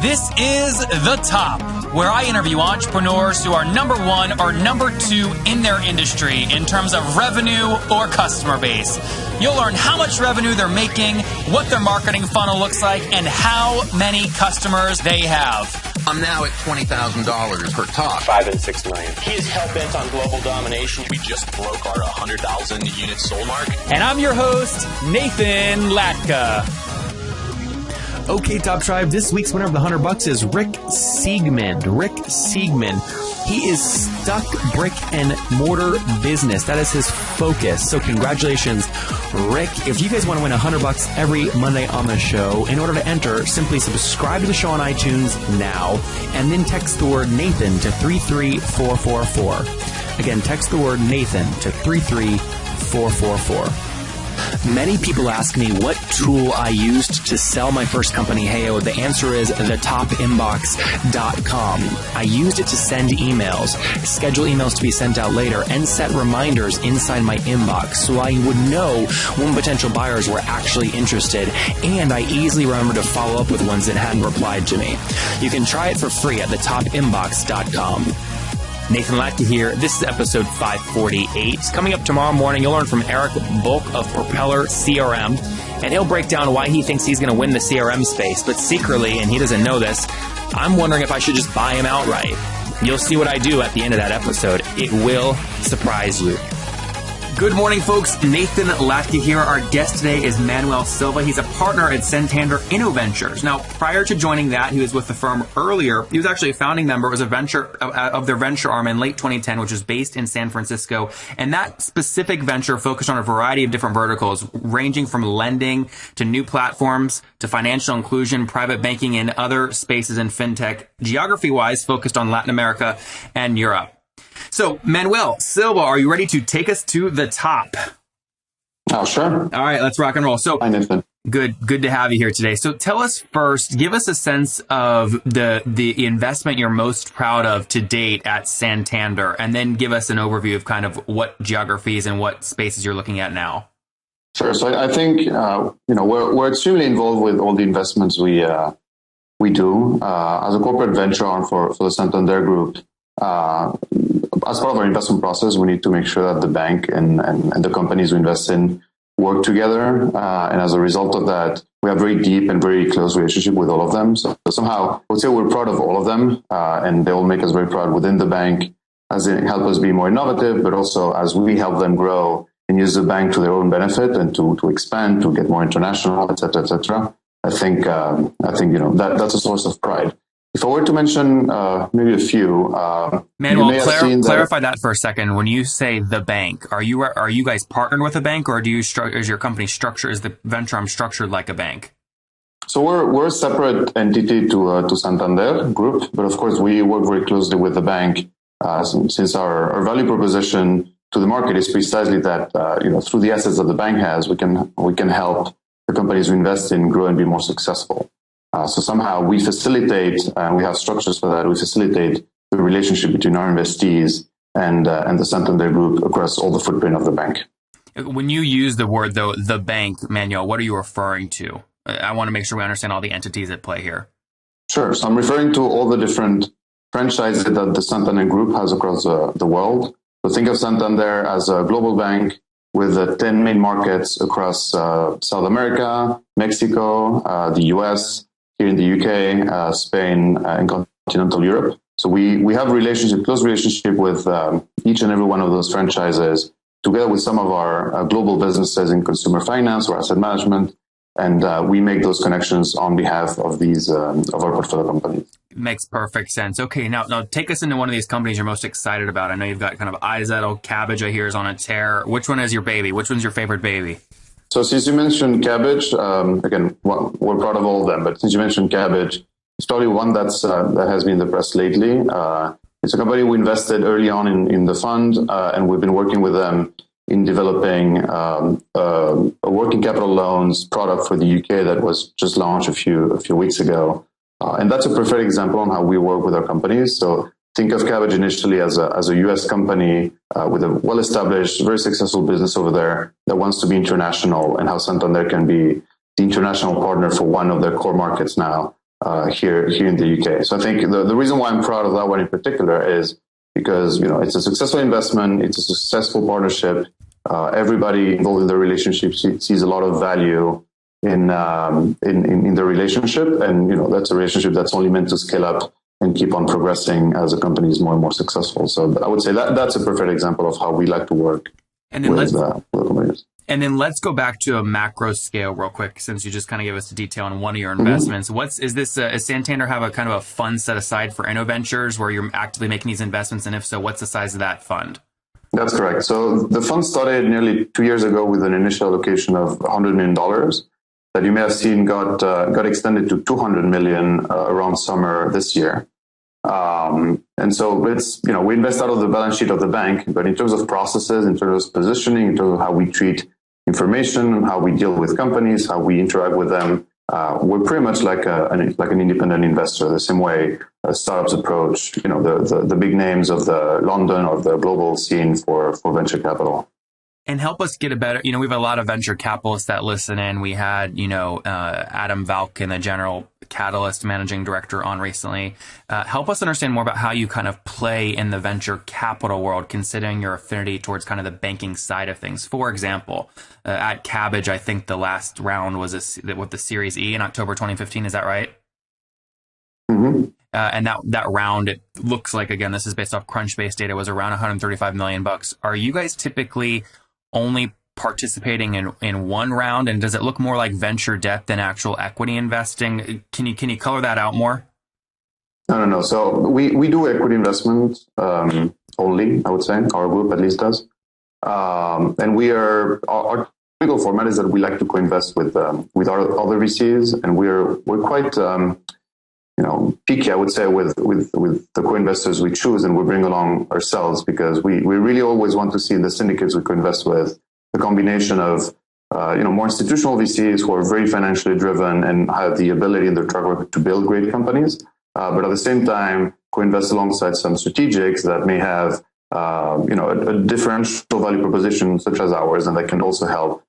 This is The Top, where I interview entrepreneurs who are number one or number two in their industry in terms of revenue or customer base. You'll learn how much revenue they're making, what their marketing funnel looks like, and how many customers they have. I'm now at $20,000 per talk. 5 and 6 million. He is hell-bent on global domination. We just broke our 100,000 units sold mark. And I'm your host, Nathan Latka. Okay, Top Tribe, this week's winner of the $100 is Rick Siegmund. Rick Siegmund. He is stuck brick and mortar business. That is his focus. So congratulations, Rick. If you guys want to win $100 every Monday on the show, in order to enter, simply subscribe to the show on iTunes now, and then text the word Nathan to 33444. Again, text the word Nathan to 33444. Many people ask me what tool I used to sell my first company, Heyo. The answer is thetopinbox.com. I used it to send emails, schedule emails to be sent out later, and set reminders inside my inbox so I would know when potential buyers were actually interested, and I easily remember to follow up with ones that hadn't replied to me. You can try it for free at thetopinbox.com. Nathan Latka here. This is episode 548. Coming up tomorrow morning, you'll learn from Eric Bulk of Propeller CRM, and he'll break down why he thinks he's going to win the CRM space. But secretly, and he doesn't know this, I'm wondering if I should just buy him outright. You'll see what I do at the end of that episode. It will surprise you. Good morning, folks. Nathan Latka here. Our guest today is Manuel Silva. He's a partner at Santander Innoventures. Now, prior to joining that, he was with the firm earlier. He was actually a founding member. It was a venture of their venture arm in late 2010, which was based in San Francisco. And that specific venture focused on a variety of different verticals, ranging from lending to new platforms to financial inclusion, private banking, and other spaces in FinTech, geography-wise focused on Latin America and Europe. So, Manuel Silva, are you ready to take us to the top? Oh, sure. All right, let's rock and roll. So, Hi, Nathan. Good to have you here today. So, tell us first, give us a sense of the investment you're most proud of to date at Santander, and then give us an overview of kind of what geographies and what spaces you're looking at now. Sure. So, I think we're extremely involved with all the investments we do as a corporate venture arm for the Santander Group. As part of our investment process, we need to make sure that the bank and the companies we invest in work together. And as a result of that, we have very deep and very close relationship with all of them. So somehow, I would say we're proud of all of them, and they all make us very proud within the bank, as they help us be more innovative, but also as we help them grow and use the bank to their own benefit and to expand, to get more international, et cetera, et cetera. I think that's a source of pride. If I were to mention maybe a few, Manuel, clarify that for a second. When you say the bank, are you guys partnered with a bank, or is your company structured, is the venture arm structured like a bank? So we're a separate entity to Santander Group, but of course we work very closely with the bank since our value proposition to the market is precisely that through the assets that the bank has, we can help the companies we invest in grow and be more successful. So somehow we facilitate, and we have structures for that, we facilitate the relationship between our investees and the Santander Group across all the footprint of the bank. When you use the word, though, the bank, Manuel, what are you referring to? I want to make sure we understand all the entities at play here. Sure. So I'm referring to all the different franchises that the Santander Group has across the world. So think of Santander as a global bank with 10 main markets across South America, Mexico, the US, here in the UK, Spain, and continental Europe. So we have close relationship with each and every one of those franchises, together with some of our global businesses in consumer finance or asset management, and we make those connections on behalf of these of our portfolio companies. Makes perfect sense. Okay, now take us into one of these companies you're most excited about. I know you've got kind of Kabbage, I hear, is on a tear. Which one is your baby? Which one's your favorite baby? So since you mentioned Kabbage, again, we're proud of all of them, but since you mentioned Kabbage, it's probably one that has been in the press lately. It's a company we invested early on in the fund, and we've been working with them in developing a working capital loans product for the UK that was just launched a few weeks ago. And that's a perfect example on how we work with our companies. So think of Kabbage initially as a US company with a well-established, very successful business over there that wants to be international, and how Santander can be the international partner for one of their core markets now, here in the UK. So I think the reason why I'm proud of that one in particular is because, it's a successful investment, it's a successful partnership. Everybody involved in the relationship sees a lot of value in the relationship, and that's a relationship that's only meant to scale up and keep on progressing as the company is more and more successful. So I would say that's a perfect example of how we like to work with companies. And then let's go back to a macro scale real quick, since you just kind of gave us a detail on one of your investments. Is Santander have a kind of a fund set aside for Innoventures where you're actively making these investments? And if so, what's the size of that fund? That's correct. So the fund started nearly 2 years ago with an initial allocation of $100 million that you may have seen got extended to $200 million around summer this year. And so it's, we invest out of the balance sheet of the bank, but in terms of processes, in terms of positioning, in terms of how we treat information, how we deal with companies, how we interact with them, we're pretty much like an independent investor, the same way startups approach, the big names of the London or the global scene for venture capital. And help us get a better, we have a lot of venture capitalists that listen in. We had, Adam Valkin, the general Catalyst managing director, on recently. Help us understand more about how you kind of play in the venture capital world, considering your affinity towards kind of the banking side of things. For example, at Kabbage, I think the last round was with the Series E in October 2015. Is that right? Mm-hmm. And that round, it looks like, again, this is based off Crunchbase data, was around $135 million. Are you guys typically only participating in one round, and does it look more like venture debt than actual equity investing? Can you color that out more? No. So we do equity investment only, I would say. Our group at least does. And our typical format is that we like to co-invest with our other VCs, and we're quite picky, I would say, with the co-investors we choose and we bring along ourselves, because we really always want to see in the syndicates we co-invest with the combination of more institutional VCs who are very financially driven and have the ability in their track record to build great companies, but at the same time co-invest alongside some strategics that may have a differential value proposition such as ours, and that can also help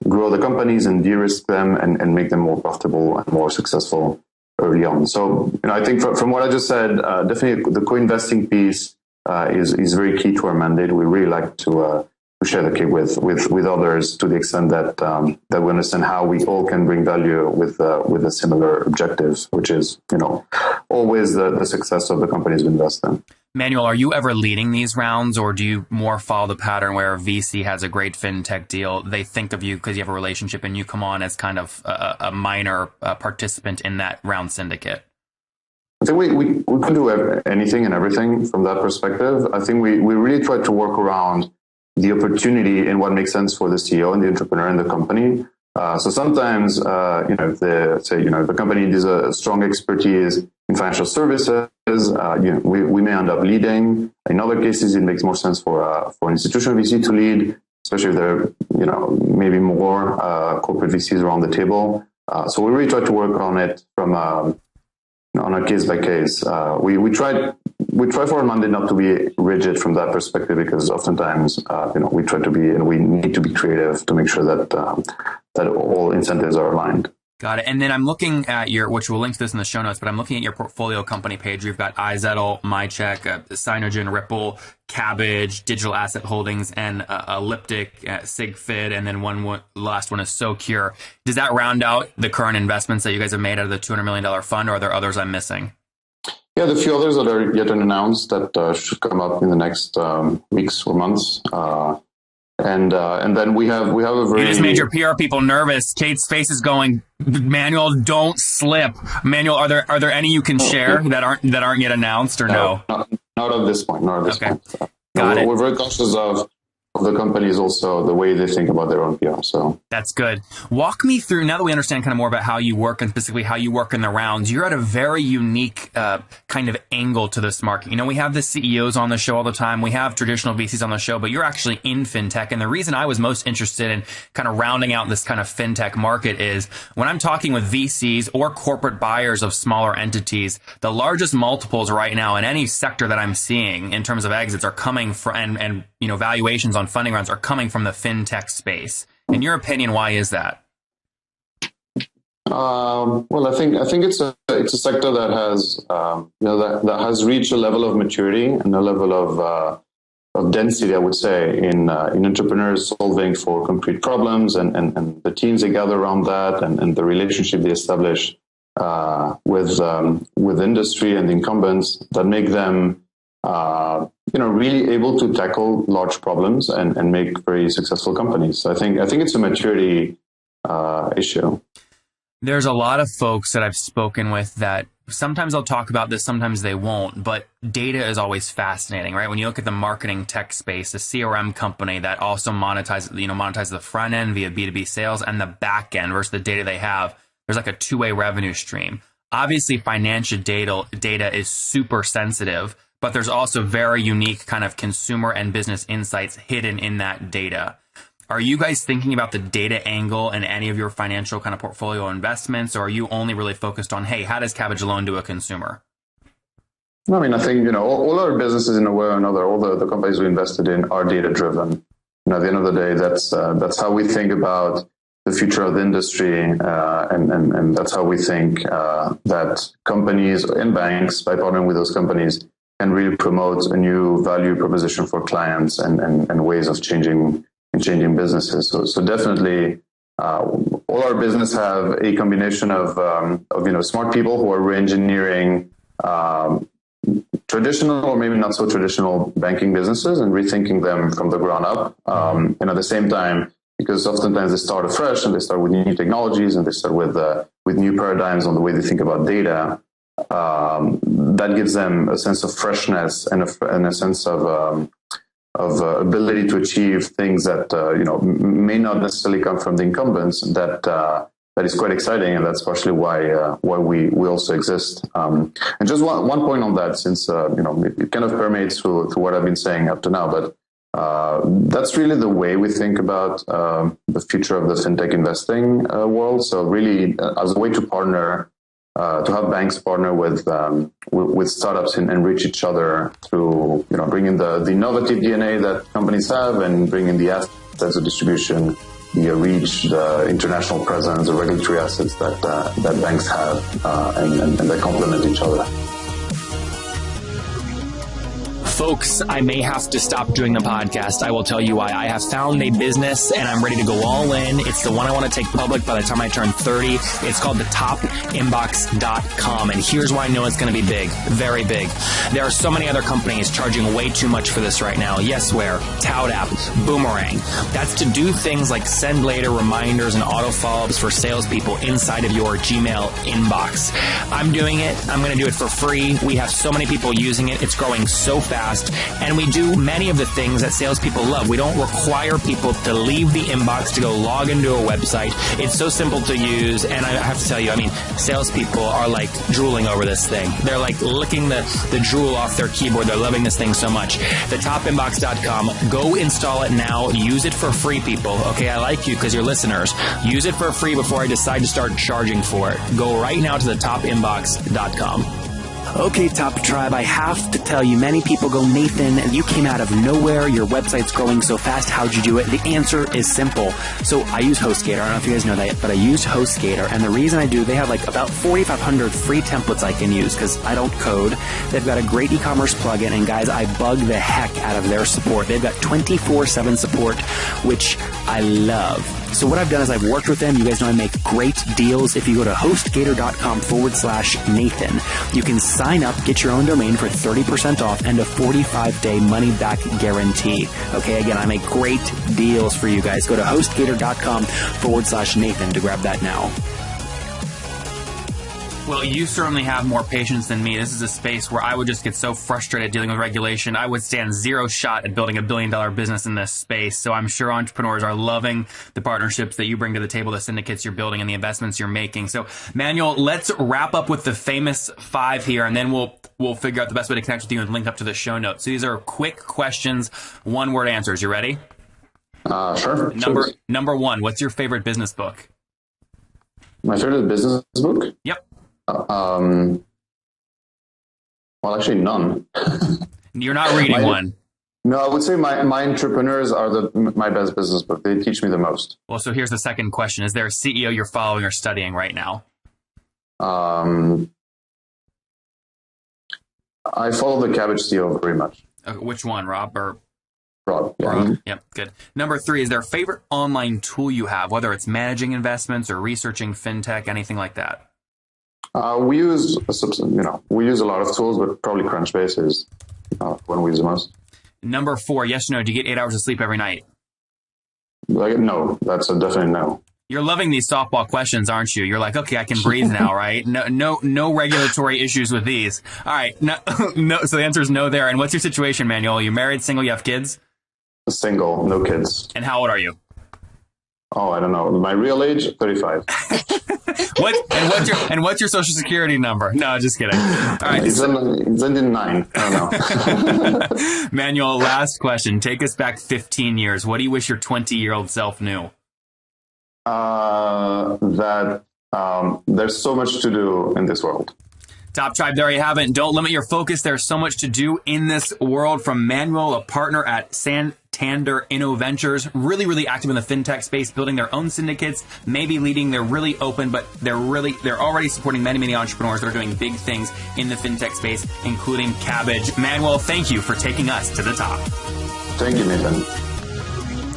grow the companies and de-risk them and make them more profitable and more successful early on. So I think from what I just said, definitely the co-investing piece is very key to our mandate. We really like to share the cake with others to the extent that we understand how we all can bring value with a similar objectives, which is always the success of the companies we invest in. Manuel, are you ever leading these rounds, or do you more follow the pattern where a VC has a great fintech deal, they think of you because you have a relationship, and you come on as kind of a minor participant in that round syndicate? I think we can do anything and everything from that perspective. I think we really try to work around the opportunity and what makes sense for the CEO and the entrepreneur in the company. So sometimes, if the company needs a strong expertise in financial services, we may end up leading. In other cases, it makes more sense for an institutional VC to lead, especially if there are, maybe more corporate VCs around the table. So we really try to work on it from on a case by case. We try for our mandate not to be rigid from that perspective, because oftentimes we try to be, and we need to be creative to make sure that all incentives are aligned. Got it. And then I'm looking at which we'll link to this in the show notes, but I'm looking at your portfolio company page. You've got iZettle, MyCheck, Cyanogen, Ripple, Kabbage, Digital Asset Holdings, and Elliptic, SigFid, and then last one is SoCure. Does that round out the current investments that you guys have made out of the $200 million fund, or are there others I'm missing? Yeah, the few others that are yet unannounced that should come up in the next weeks or months. And then we have a very... You just made your PR people nervous. Kate's face is going, Manuel, don't slip. Manuel, are there any you can share that aren't yet announced, or no? Not at this point. Not at this point. Got it. We're very cautious of the companies, also the way they think about their own PR. So that's good. Walk me through, now that we understand kind of more about how you work, and specifically how you work in the rounds, you're at a very unique kind of angle to this market. We have the CEOs on the show all the time. We have traditional VCs on the show, but you're actually in fintech. And the reason I was most interested in kind of rounding out this kind of fintech market is when I'm talking with VCs or corporate buyers of smaller entities, the largest multiples right now in any sector that I'm seeing in terms of exits are coming from, and valuations on funding rounds are coming from the fintech space. In your opinion, why is that? Well, I think it's a sector that has that has reached a level of maturity and a level of density, I would say, in entrepreneurs solving for concrete problems and the teams they gather around that and the relationship they establish with industry and incumbents that make them really able to tackle large problems and make very successful companies. So I think it's a maturity issue. There's a lot of folks that I've spoken with that sometimes they'll talk about this, sometimes they won't, but data is always fascinating, right? When you look at the marketing tech space, a CRM company that also monetizes the front end via B2B sales and the back end versus the data they have, there's like a two-way revenue stream. Obviously, financial data is super sensitive, but there's also very unique kind of consumer and business insights hidden in that data. Are you guys thinking about the data angle in any of your financial kind of portfolio investments, or are you only really focused on, hey, how does Kabbage loan to a consumer? I mean, I think, all our businesses in a way or another, all the companies we invested in are data driven. At the end of the day, that's how we think about the future of the industry. And that's how we think that companies and banks, by partnering with those companies, can really promote a new value proposition for clients and ways of changing businesses. So definitely, all our business have a combination of smart people who are re-engineering traditional or maybe not so traditional banking businesses and rethinking them from the ground up. And at the same time, because oftentimes they start afresh and they start with new technologies and they start with new paradigms on the way they think about data. That gives them a sense of freshness and a sense of ability to achieve things that may not necessarily come from the incumbents. That is quite exciting, and that's partially why we also exist. And just one point on that, since it kind of permeates through what I've been saying up to now, but that's really the way we think about the future of the fintech investing world. So really, as a way to partner. To have banks partner with startups and reach each other through bringing the innovative DNA that companies have and bringing the assets of distribution, the reach, the international presence, the regulatory assets that banks have, and that complement each other. Folks, I may have to stop doing the podcast. I will tell you why. I have found a business and I'm ready to go all in. It's the one I want to take public by the time I turn 30. It's called thetopinbox.com. And here's why I know it's going to be big, very big. There are so many other companies charging way too much for this right now. Yesware, ToutApp, Boomerang. That's to do things like send later reminders and auto follow-ups for salespeople inside of your Gmail inbox. I'm doing it. I'm going to do it for free. We have so many people using it. It's growing so fast. And we do many of the things that salespeople love. We don't require people to leave the inbox to go log into a website. It's so simple to use. And I have to tell you, salespeople are like drooling over this thing. They're like licking the drool off their keyboard. They're loving this thing so much. Thetopinbox.com. Go install it now. Use it for free, people. Okay, I like you because you're listeners. Use it for free before I decide to start charging for it. Go right now to thetopinbox.com. Okay, Top Tribe, I have to tell you, many people go, Nathan, you came out of nowhere. Your website's growing so fast. How'd you do it? The answer is simple. So I use HostGator. I don't know if you guys know that yet, but I use HostGator. And the reason I do, they have like about 4,500 free templates I can use because I don't code. They've got a great e-commerce plugin. And guys, I bug the heck out of their support. They've got 24/7 support, which I love. So what I've done is I've worked with them. You guys know I make great deals. If you go to hostgator.com/Nathan, you can sign up, get your own domain for 30% off and a 45-day money-back guarantee. Okay, again, I make great deals for you guys. Go to hostgator.com/Nathan to grab that now. Well, you certainly have more patience than me. This is a space where I would just get so frustrated dealing with regulation. I would stand zero shot at building $1 billion business in this space. So I'm sure entrepreneurs are loving the partnerships that you bring to the table, the syndicates you're building, and the investments you're making. So, Manuel, let's wrap up with the famous 5 here, and then we'll figure out the best way to connect with you and link up to the show notes. So these are quick questions, one-word answers. You ready? Sure. Number 1, what's your favorite business book? My favorite business book? Yep. Well, actually, none. You're not reading one. No, I would say my entrepreneurs are my best business book. They teach me the most. Well, so here's the second question. Is there a CEO you're following or studying right now? I follow the Kabbage CEO very much. Which one, Rob? Rob, yeah. Rob. Yep, good. Number 3, is there a favorite online tool you have, whether it's managing investments or researching FinTech, anything like that? We use a lot of tools, but probably Crunchbase is one we use the most. Number 4, yes or no, do you get 8 hours of sleep every night? No, that's a definite no. You're loving these softball questions, aren't you? You're like, okay, I can breathe now, right? No regulatory issues with these. All right, no. So the answer is no there. And what's your situation, Manuel? You married, single, you have kids? Single, no kids. And how old are you? Oh, I don't know. My real age, 35. What's your social security number? No, just kidding. All right. It's in 9. I don't know. Manuel, last question. Take us back 15 years. What do you wish your 20-year-old self knew? That there's so much to do in this world. Top Tribe, there you have it. Don't limit your focus. There's so much to do in this world. From Manuel, a partner at Santander Innoventures, really active in the FinTech space, building their own syndicates, maybe leading. They're really open, but they're already supporting many entrepreneurs that are doing big things in the FinTech space, including Kabbage. Manuel, thank you for taking us to the top. Thank you, Nathan.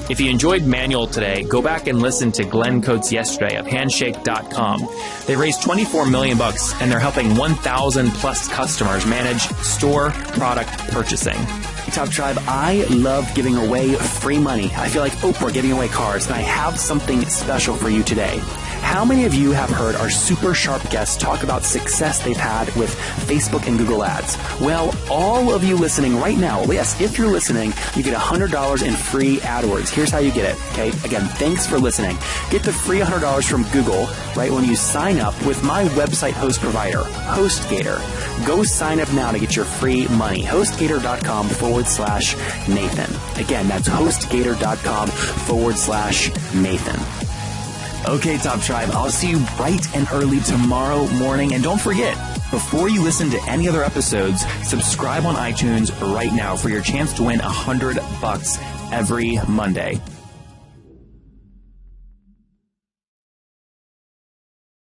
If you enjoyed Manuel today, go back and listen to Glenn Coates yesterday of Handshake.com. They raised $24 million and they're helping 1,000 plus customers manage store product purchasing. Hey, Top Tribe, I love giving away free money. I feel like Oprah giving away cars, and I have something special for you today. How many of you have heard our super sharp guests talk about success they've had with Facebook and Google ads? Well, all of you listening right now, yes, if you're listening, you get $100 in free AdWords. Here's how you get it, okay? Again, thanks for listening. Get the free $100 from Google, right, when you sign up with my website host provider, HostGator. Go sign up now to get your free money. HostGator.com/Nathan. Again, that's HostGator.com/Nathan. Okay, Top Tribe, I'll see you bright and early tomorrow morning. And don't forget, before you listen to any other episodes, subscribe on iTunes right now for your chance to win $100 every Monday.